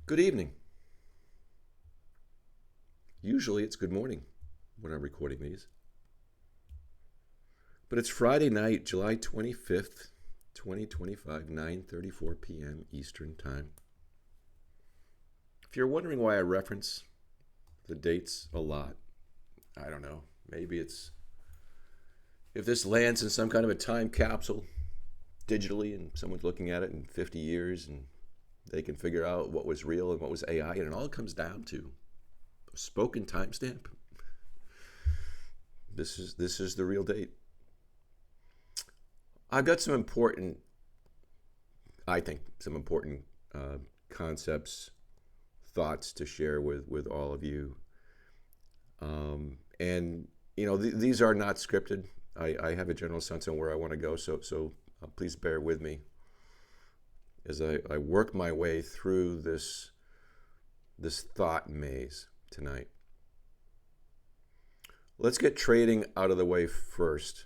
Good evening. Usually it's good morning when I'm recording these. But it's Friday night, July 25th, 2025, 9:34 p.m. Eastern Time. If you're wondering why I reference the dates a lot, I don't know. Maybe it's if this lands in some kind of a time capsule digitally and someone's looking at it in 50 years and they can figure out what was real and what was AI, and it all comes down to a spoken timestamp. This is the real date. I've got some important, I think, some important concepts, thoughts to share with all of you. And these are not scripted. I have a general sense on where I want to go, so please bear with me as I work my way through this thought maze tonight. Let's get trading out of the way first.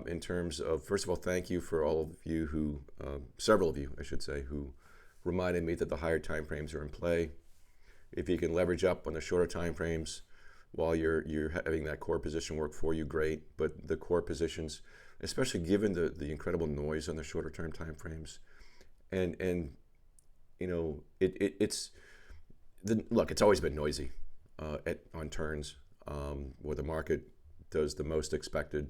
In terms of, first of all, thank you for all of you who, several of you, I should say, who reminded me that the higher time frames are in play. If you can leverage up on the shorter time frames while you're having that core position work for you, great. But the core positions, especially given the incredible noise on the shorter term time frames, and it's look, it's always been noisy on turns where the market does the most expected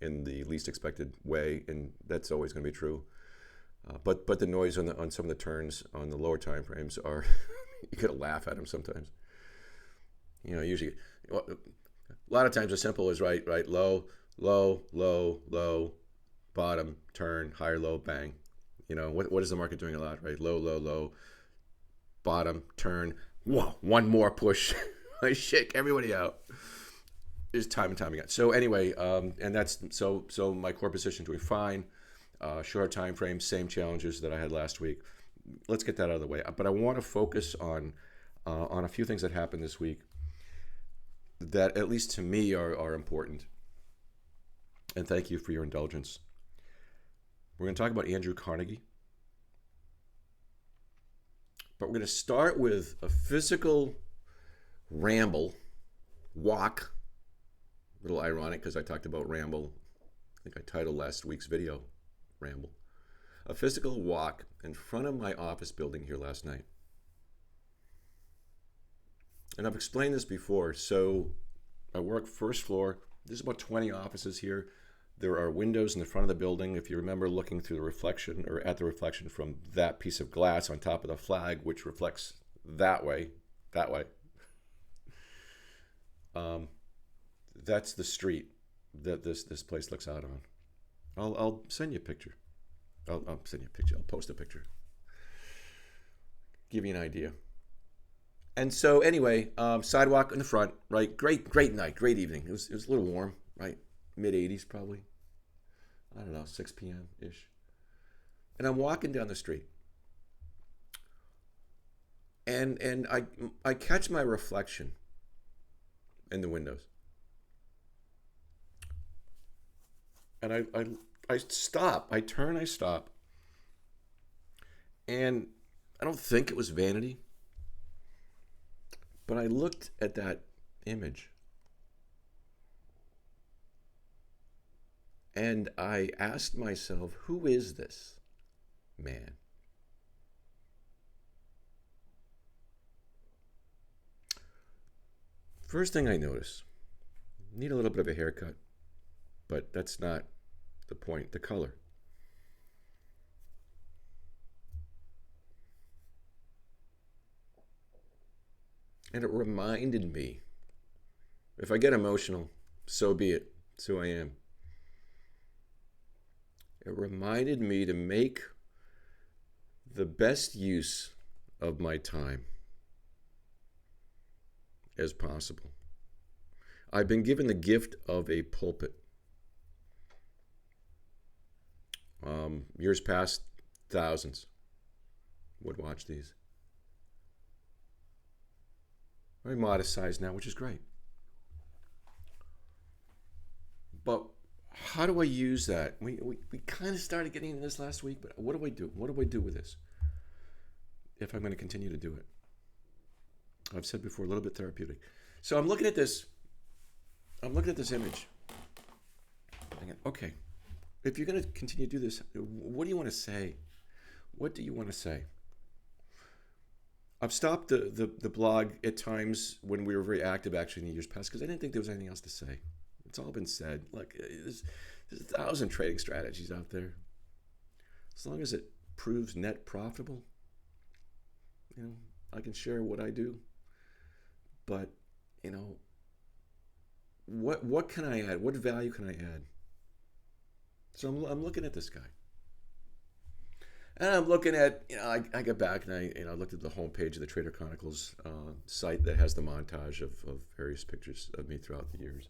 in the least expected way, and that's always going to be true. But the noise on some of the turns on the lower time frames are you gotta laugh at them sometimes. Usually a lot of times the simple is right, low, low, low, low, bottom, turn, higher, low, bang. What is the market doing a lot, right? Low, low, low, bottom, turn, whoa, one more push. I shake everybody out. Is time and time again. So anyway, and that's so my core position doing fine. Shorter time frame, same challenges that I had last week. Let's get that out of the way. But I want to focus on a few things that happened this week that, at least to me, are important. And thank you for your indulgence. We're going to talk about Andrew Carnegie. But we're going to start with a physical walk. A little ironic because I talked about ramble. I think I titled last week's video, Ramble. A physical walk in front of my office building here last night. And I've explained this before. So I work first floor. There's about 20 offices here. There are windows in the front of the building. If you remember looking through the reflection or at the reflection from that piece of glass on top of the flag, which reflects that way. That's the street that this place looks out on. I'll send you a picture. I'll send you a picture. I'll post a picture. Give you an idea. And so anyway, sidewalk in the front, right? Great night, great evening. It was a little warm, right? Mid 80s probably. I don't know, 6 p.m. ish. And I'm walking down the street. And I catch my reflection in the windows. And I stop. I turn, I stop. And I don't think it was vanity, but I looked at that image and I asked myself, who is this man? First thing I notice, need a little bit of a haircut, but that's not the point, the color. And it reminded me, if I get emotional, so be it, so I am. It reminded me to make the best use of my time as possible. I've been given the gift of a pulpit. Years past, thousands would watch these. Very modest size now, which is great. But how do I use that? We kind of started getting into this last week, but what do I do? What do I do with this? if I'm going to continue to do it. I've said before, a little bit therapeutic. So I'm looking at this. I'm looking at this image. Thinking, okay, if you're going to continue to do this, what do you want to say? What do you want to say? I've stopped the blog at times when we were very active, actually, in the years past, because I didn't think there was anything else to say. It's all been said. Like, there's 1,000 trading strategies out there. As long as it proves net profitable, I can share what I do. But, what can I add? What value can I add? So I'm looking at this guy. And I'm looking at, I get back and I looked at the homepage of the Trader Chronicles site that has the montage of various pictures of me throughout the years.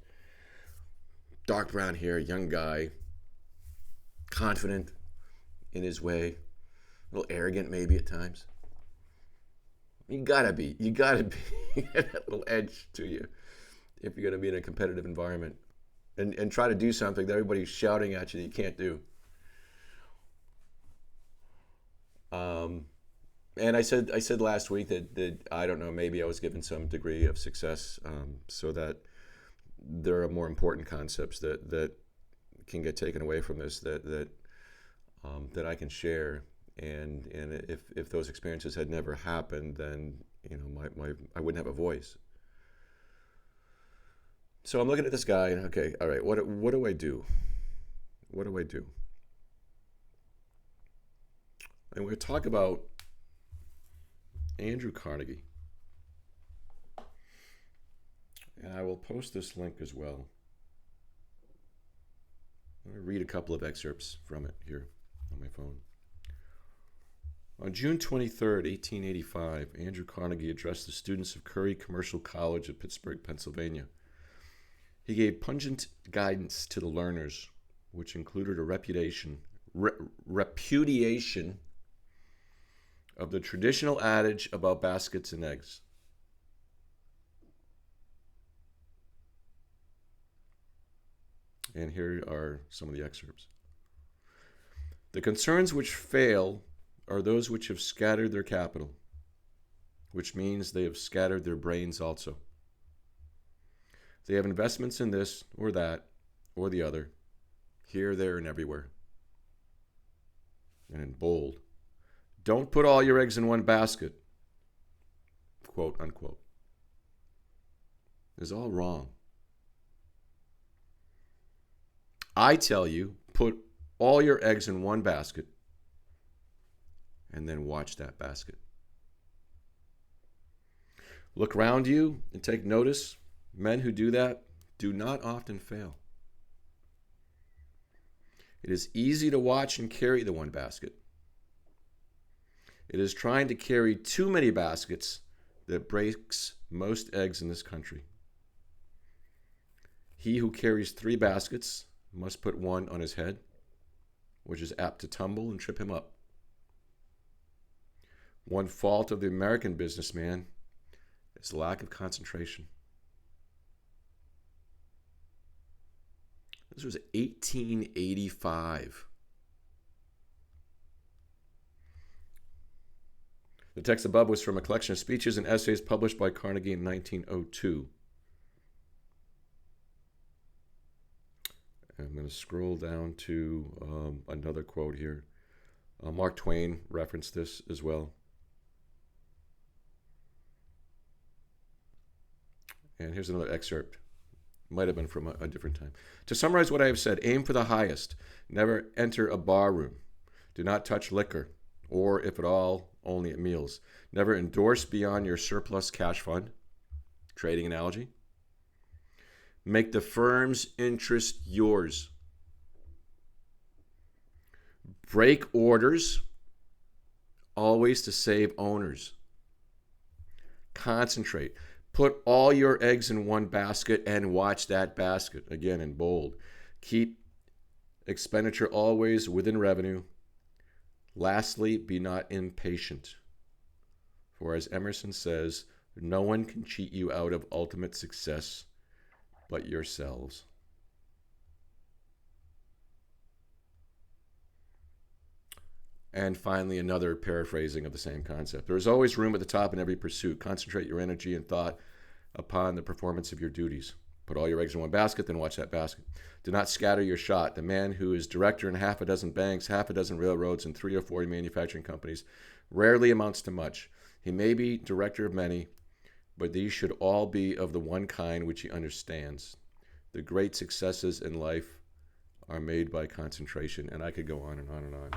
Dark brown hair, young guy, confident in his way, a little arrogant maybe at times. You gotta be that little edge to you if you're gonna be in a competitive environment and try to do something that everybody's shouting at you that you can't do. And I said last week that I don't know, maybe I was given some degree of success, so that there are more important concepts that can get taken away from this that I can share. And if those experiences had never happened, then I wouldn't have a voice. So I'm looking at this guy and okay, all right, what do I do? What do I do? And we're going to talk about Andrew Carnegie. And I will post this link as well. I'm going to read a couple of excerpts from it here on my phone. On June 23rd, 1885, Andrew Carnegie addressed the students of Curry Commercial College of Pittsburgh, Pennsylvania. He gave pungent guidance to the learners, which included a repudiation of the traditional adage about baskets and eggs. And here are some of the excerpts. The concerns which fail are those which have scattered their capital, which means they have scattered their brains also. They have investments in this or that or the other, here, there, and everywhere. And in bold, don't put all your eggs in one basket, quote unquote. Is all wrong. I tell you, put all your eggs in one basket and then watch that basket. Look around you and take notice. Men who do that do not often fail. It is easy to watch and carry the one basket. It is trying to carry too many baskets that breaks most eggs in this country. He who carries 3 baskets must put one on his head, which is apt to tumble and trip him up. One fault of the American businessman is lack of concentration. This was 1885. The text above was from a collection of speeches and essays published by Carnegie in 1902. I'm going to scroll down to another quote here. Mark Twain referenced this as well. And here's another excerpt. Might have been from a different time. To summarize what I have said, aim for the highest. Never enter a bar room. Do not touch liquor, or if at all, only at meals. Never endorse beyond your surplus cash fund. Trading analogy. Make the firm's interest yours. Break orders, always to save owners. Concentrate. Put all your eggs in one basket and watch that basket. Again, in bold. Keep expenditure always within revenue. Lastly, be not impatient. For as Emerson says, no one can cheat you out of ultimate success but yourselves. And finally, another paraphrasing of the same concept. There is always room at the top in every pursuit. Concentrate your energy and thought upon the performance of your duties. Put all your eggs in one basket, then watch that basket. Do not scatter your shot. The man who is director in half a dozen banks, half a dozen railroads, and 3 or 4 manufacturing companies rarely amounts to much. He may be director of many, but these should all be of the one kind which he understands. The great successes in life are made by concentration. And I could go on and on and on.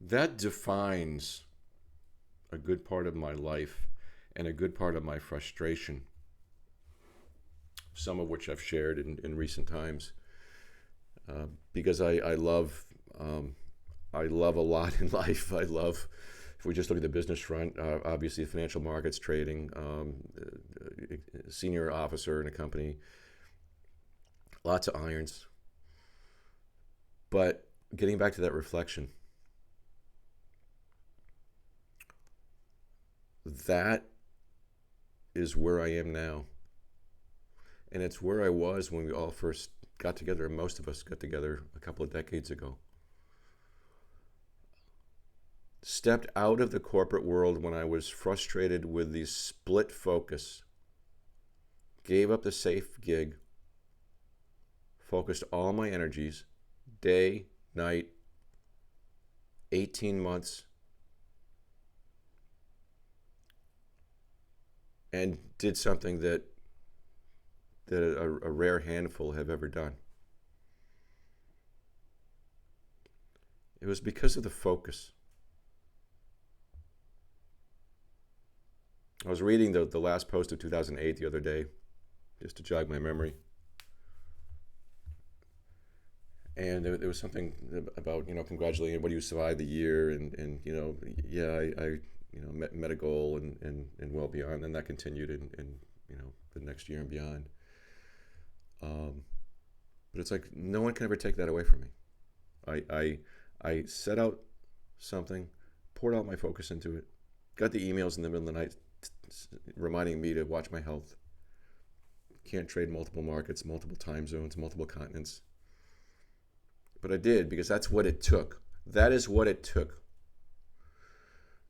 That defines a good part of my life and a good part of my frustration, some of which I've shared in recent times, because I love a lot in life. I love, if we just look at the business front, obviously financial markets, trading, senior officer in a company, lots of irons. But getting back to that reflection, that is where I am now. And it's where I was when we all first got together, and most of us got together a couple of decades ago. Stepped out of the corporate world when I was frustrated with the split focus. Gave up the safe gig. Focused all my energies, day, night, 18 months, and did something that a rare handful have ever done. It was because of the focus. I was reading the last post of 2008 the other day, just to jog my memory. And there was something about, congratulating everybody who survived the year, and I met a goal and well beyond, and that continued in the next year and beyond. But it's like no one can ever take that away from me. I set out something, poured all my focus into it, got the emails in the middle of the night reminding me to watch my health. Can't trade multiple markets, multiple time zones, multiple continents. But I did, because that's what it took. That is what it took.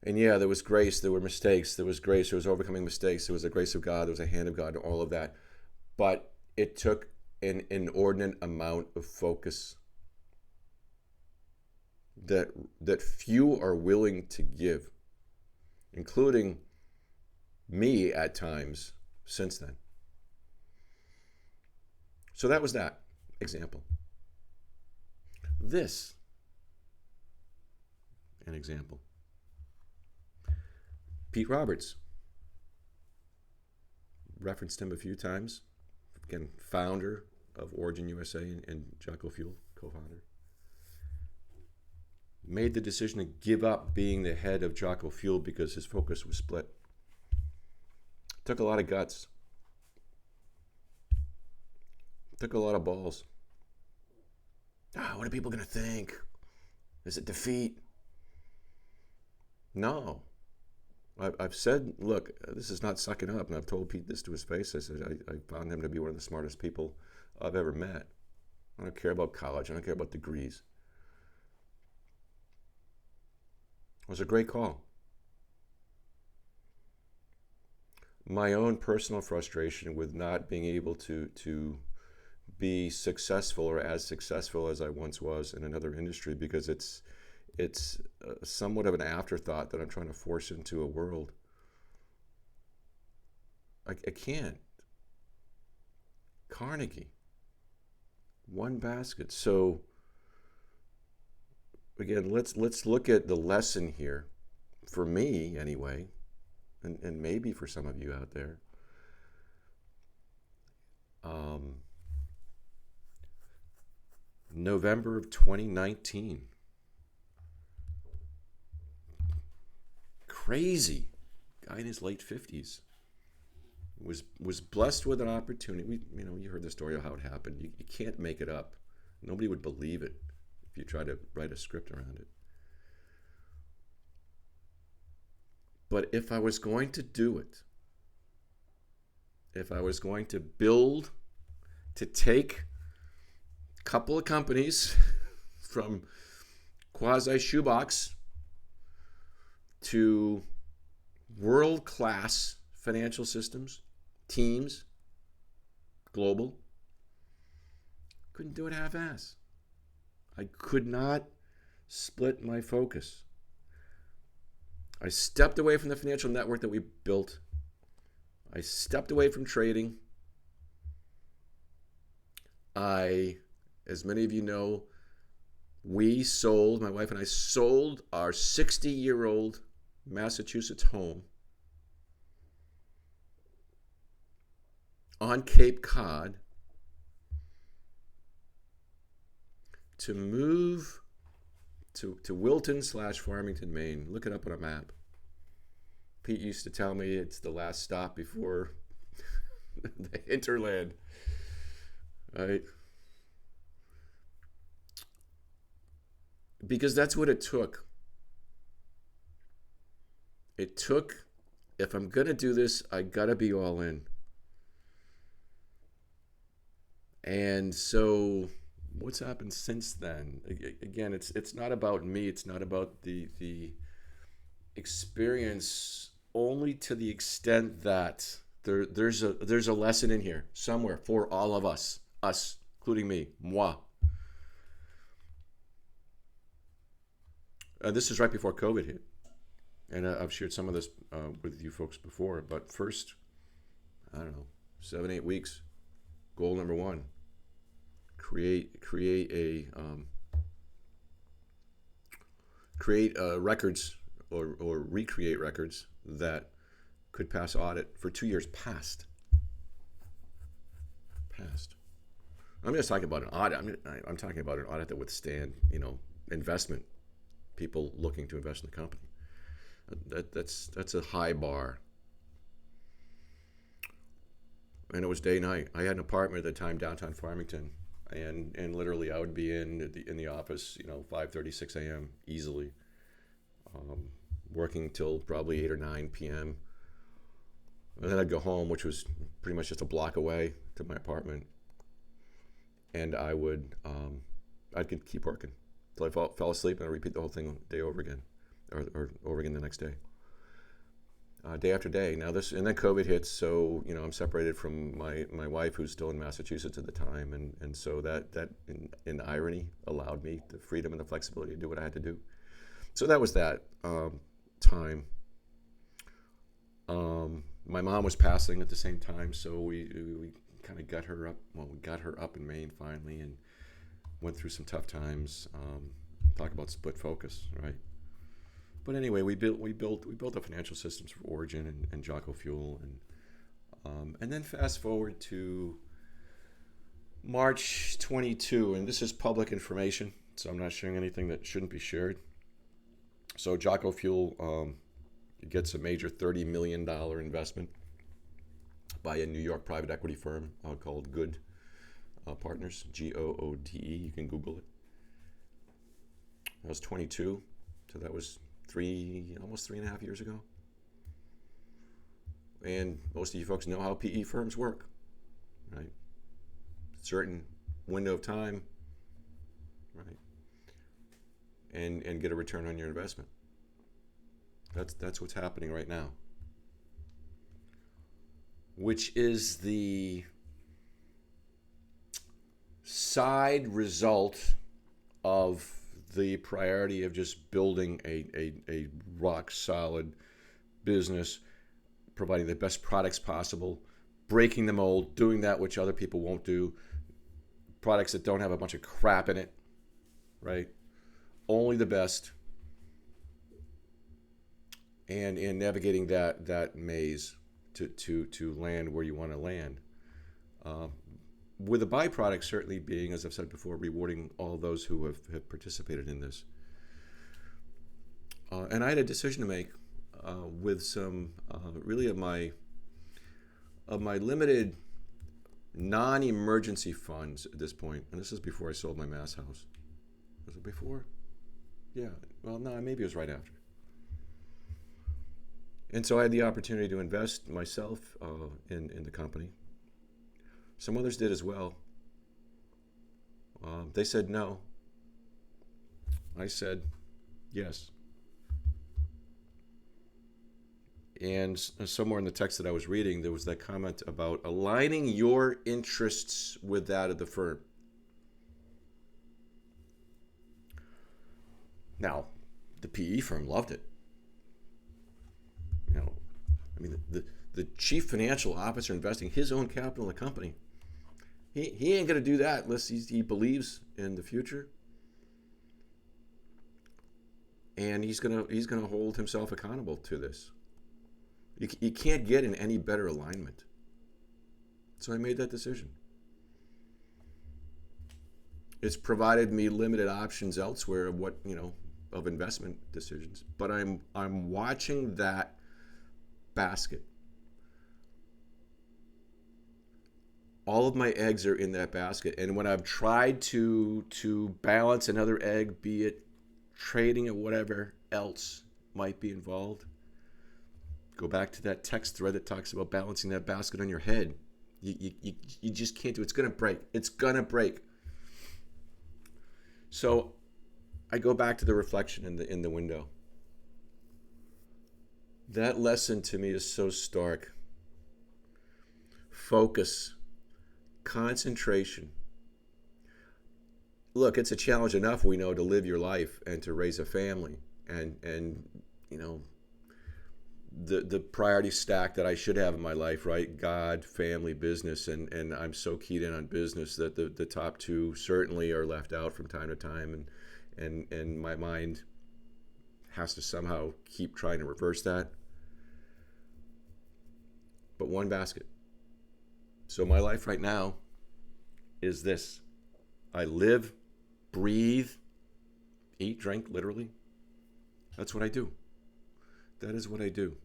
And yeah, there was grace, there were mistakes, there was grace, there was overcoming mistakes, there was the grace of God, there was a hand of God, and all of that. But it took an inordinate amount of focus that few are willing to give, including me at times since then. So that was that example. This, an example. Pete Roberts. Referenced him a few times. Again, founder of Origin USA and Jocko Fuel, co-founder. Made the decision to give up being the head of Jocko Fuel because his focus was split. Took a lot of guts. Took a lot of balls. What are people going to think? Is it defeat? No. I've said, look, this is not sucking up, and I've told Pete this to his face. I said, I found him to be one of the smartest people I've ever met. I don't care about college. I don't care about degrees. It was a great call. My own personal frustration with not being able to be successful or as successful as I once was in another industry, because it's somewhat of an afterthought that I'm trying to force into a world. I can't. Carnegie. One basket. So again, let's look at the lesson here, for me anyway, and maybe for some of you out there. November of 2019. Crazy guy in his late 50s was blessed with an opportunity. You heard the story of how it happened. You can't make it up. Nobody would believe it if you try to write a script around it. But if I was going to do it, if I was going to build, to take couple of companies from quasi shoebox to world-class financial systems, teams, global. Couldn't do it half-ass. I could not split my focus. I stepped away from the financial network that we built. I stepped away from trading. As many of you know, my wife and I sold our 60-year-old Massachusetts home on Cape Cod to move to Wilton/Farmington, Maine. Look it up on a map. Pete used to tell me it's the last stop before the hinterland. Right? Because that's what it took. It took, if I'm going to do this, I got to be all in. And so what's happened since then? Again, it's not about me. It's not about the experience, only to the extent that there's a lesson in here somewhere for all of us, including me, moi. This is right before COVID hit, and I've shared some of this with you folks before. But first, I don't know, 7-8 weeks. Goal number one: create records or recreate records that could pass audit for 2 years past. I'm just talking about an audit. I'm talking about an audit that would stand, investment. People looking to invest in the company. That's a high bar. And it was day night. I had an apartment at the time downtown Farmington, and literally I would be in the office, 5:30, 6 a.m. easily, working till probably 8 or 9 p.m. And then I'd go home, which was pretty much just a block away to my apartment, and I could keep working till I fell asleep, and I repeat the whole thing day over again, or over again the next day. Day after day. Now and then COVID hits, so I'm separated from my wife, who's still in Massachusetts at the time, and so that in irony allowed me the freedom and the flexibility to do what I had to do. So that was that time. My mom was passing at the same time, so we kind of got her up. Well, we got her up in Maine finally, and went through some tough times. Talk about split focus, right? But anyway, we built the financial systems for Origin and Jocko Fuel, and then fast forward to March 22, and this is public information, so I'm not sharing anything that shouldn't be shared. So Jocko Fuel gets a major $30 million investment by a New York private equity firm called Good Partners, GOODE. You can Google it. I was 22, so that was almost 3.5 years ago. And most of you folks know how PE firms work, right? Certain window of time, right? And get a return on your investment. That's what's happening right now. Which is the side result of the priority of just building a rock solid business, providing the best products possible, breaking the mold, doing that which other people won't do, products that don't have a bunch of crap in it, right? Only the best, and in navigating that maze to land where you want to land. With the byproduct certainly being, as I've said before, rewarding all those who have participated in this. And I had a decision to make with some really of my limited non-emergency funds at this point. And this is before I sold my Mass house. Was it before? Yeah. Well, no, maybe it was right after. And so I had the opportunity to invest myself in the company. Some others did as well. They said no. I said yes. And somewhere in the text that I was reading, there was that comment about aligning your interests with that of the firm. Now, the PE firm loved it. You know, I mean, the chief financial officer investing his own capital in the company, he ain't going to do that unless he believes in the future. And he's gonna hold himself accountable to this. You can't get in any better alignment. So I made that decision. It's provided me limited options elsewhere of what, of investment decisions. But I'm watching that basket. All of my eggs are in that basket. And when I've tried to balance another egg, be it trading or whatever else might be involved, go back to that text thread that talks about balancing that basket on your head. You just can't do it. It's going to break. It's going to break. So I go back to the reflection in the window. That lesson to me is so stark. Focus, concentration. Look, it's a challenge enough, we know, to live your life and to raise a family and the priority stack that I should have in my life, right? God, family, business, and I'm so keyed in on business that the top two certainly are left out from time to time, and my mind has to somehow keep trying to reverse that. But one basket. So my life right now is this. I live, breathe, eat, drink, literally. That's what I do. That is what I do.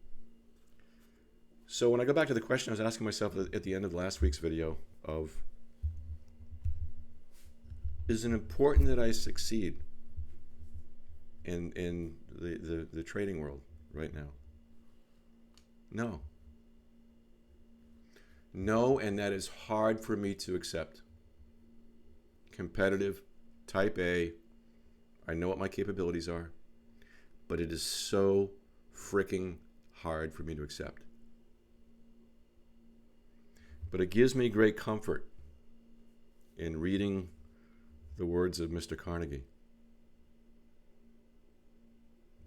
So when I go back to the question I was asking myself at the end of last week's video of, is it important that I succeed in the trading world right now? No. No, and that is hard for me to accept. Competitive, type A, I know what my capabilities are, but it is so freaking hard for me to accept. But it gives me great comfort in reading the words of Mr. Carnegie.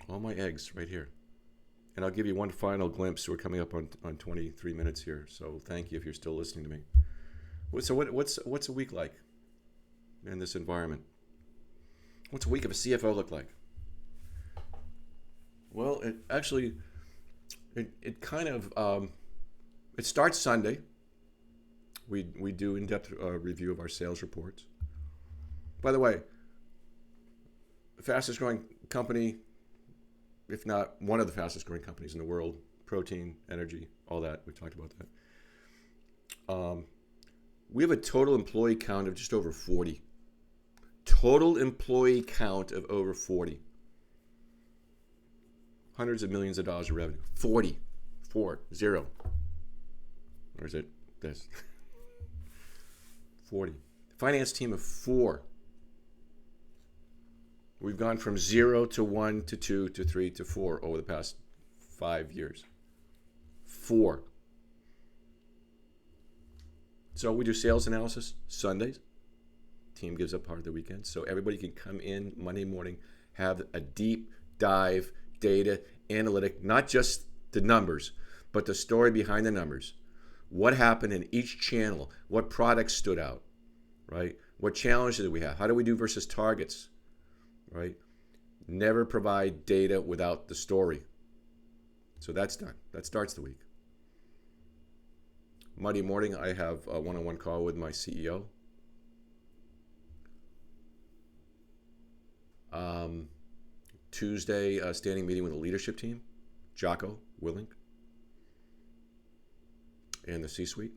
All my eggs right here. And I'll give you one final glimpse. We're coming up on 23 minutes here, so thank you if you're still listening to me. So what's a week like in this environment? What's a week of a CFO look like? Well, it actually, it kind of, it starts Sunday. We do in-depth review of our sales reports. By the way, the fastest growing company, if not one of the fastest growing companies in the world, protein, energy, all that. We talked about that. We have a total employee count of just over 40. Total employee count of over 40. Hundreds of millions of dollars of revenue. 40. 40. Or is it this? 40. Finance team of 4. We've gone from 0 to 1 to 2 to 3 to 4 over the past 5 years. 4. So we do sales analysis Sundays. Team gives up part of the weekend. So everybody can come in Monday morning, have a deep dive, data, analytic, not just the numbers, but the story behind the numbers. What happened in each channel? What products stood out, right? What challenges did we have? How do we do versus targets, right? Never provide data without the story. So that's done. That starts the week. Monday morning, I have a one-on-one call with my CEO. Tuesday, a standing meeting with the leadership team, Jocko Willink, and the C-suite.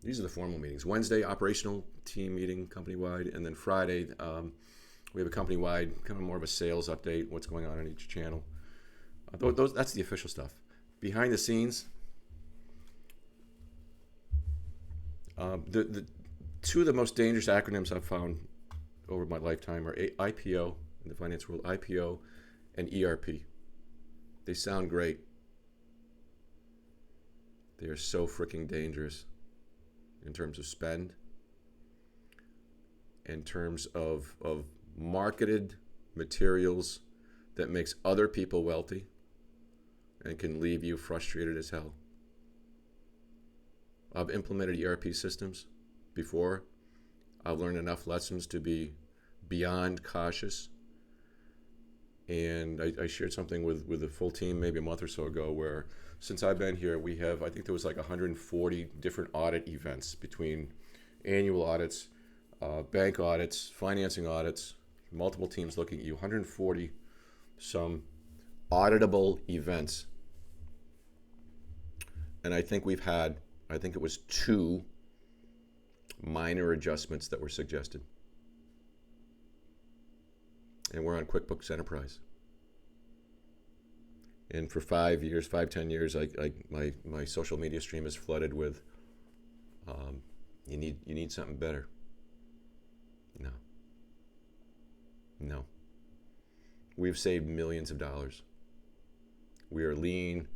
These are the formal meetings. Wednesday, operational team meeting, company-wide, and then Friday, we have a company-wide, kind of more of a sales update, what's going on in each channel. That's the official stuff. Behind the scenes, Two of the most dangerous acronyms I've found over my lifetime are IPO in the finance world, IPO and ERP. They sound great. They are so freaking dangerous in terms of spend, in terms of marketed materials that makes other people wealthy and can leave you frustrated as hell. I've implemented ERP systems before. I've learned enough lessons to be beyond cautious. And I shared something with the full team maybe a month or so ago where since I've been here, we have, I think there was like 140 different audit events between annual audits, bank audits, financing audits, multiple teams looking at you, 140 some auditable events. And I think it was 2 minor adjustments that were suggested. And we're on QuickBooks Enterprise. And for 10 years, my social media stream is flooded with, you need something better. No. We've saved millions of dollars. We are lean.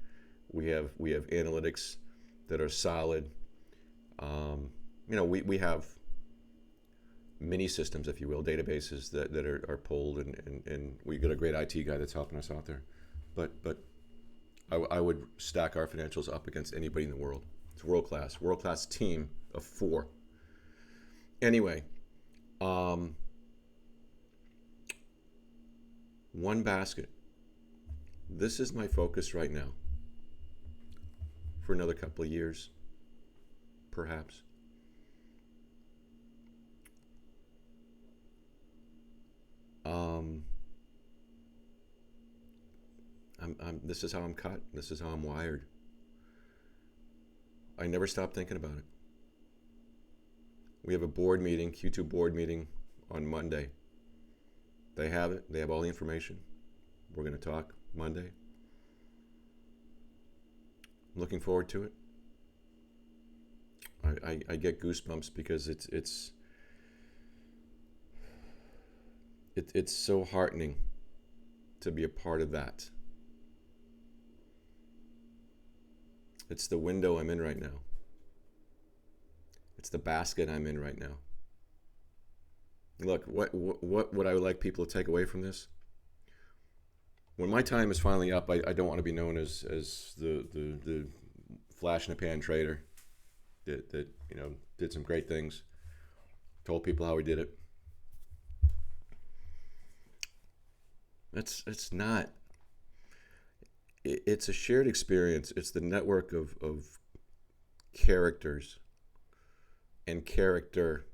We have analytics that are solid. We have mini systems, if you will, databases that are pulled, and we got a great IT guy that's helping us out there. But I would stack our financials up against anybody in the world. It's world class team of 4. Anyway, one basket. This is my focus right now. For another couple of years, perhaps. This is how I'm cut. This is how I'm wired. I never stop thinking about it. We have a board meeting, Q2 board meeting on Monday. They have it. They have all the information. We're going to talk Monday. I'm looking forward to it. I get goosebumps because it's so heartening to be a part of that. It's the window I'm in right now. It's the basket I'm in right now. Look, what would I like people to take away from this? When my time is finally up, I don't want to be known as the flash in the pan trader that did some great things, told people how he did it. It's not. It's a shared experience. It's the network of characters and character.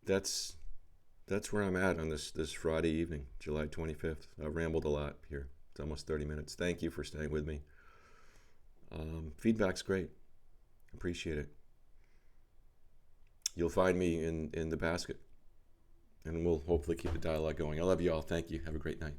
That's where I'm at on this Friday evening, July 25th. I've rambled a lot here. It's almost 30 minutes. Thank you for staying with me. Feedback's great. Appreciate it. You'll find me in the basket, and we'll hopefully keep the dialogue going. I love you all. Thank you. Have a great night.